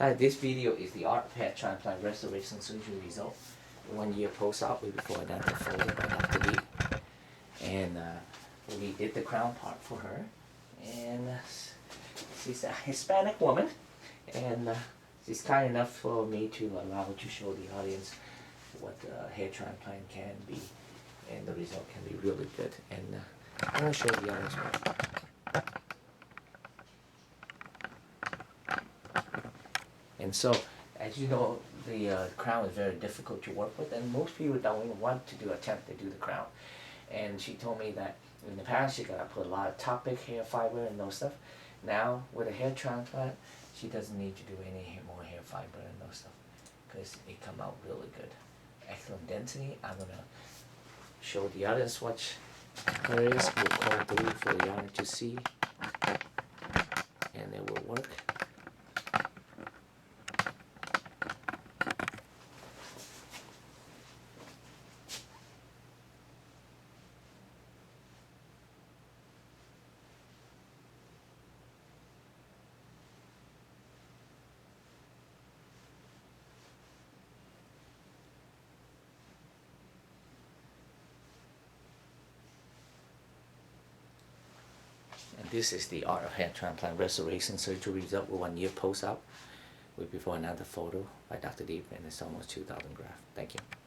This video is the art of hair transplant restoration surgery result. 1 year post-op with before and after photo by Dr. Diep. And we did the crown part for her. And she's a Hispanic woman. And she's kind enough for me to allow her to show the audience what hair transplant can be. And the result can be really good. And I'm going to show the audience one. And so, as you know, the crown is very difficult to work with, and most people don't even want to attempt to do the crown. And she told me that in the past she got to put a lot of topic hair fiber and those stuff. Now, with a hair transplant, she doesn't need to do any more hair fiber and those stuff, because it come out really good. Excellent density. I'm going to show the audience what hers will call through for the audience to see, and it will work. And this is the art of hair transplant restoration surgery result with 1 year post-op with before and after photo by Dr. Diep, and it's almost 2,000 grafts. Thank you.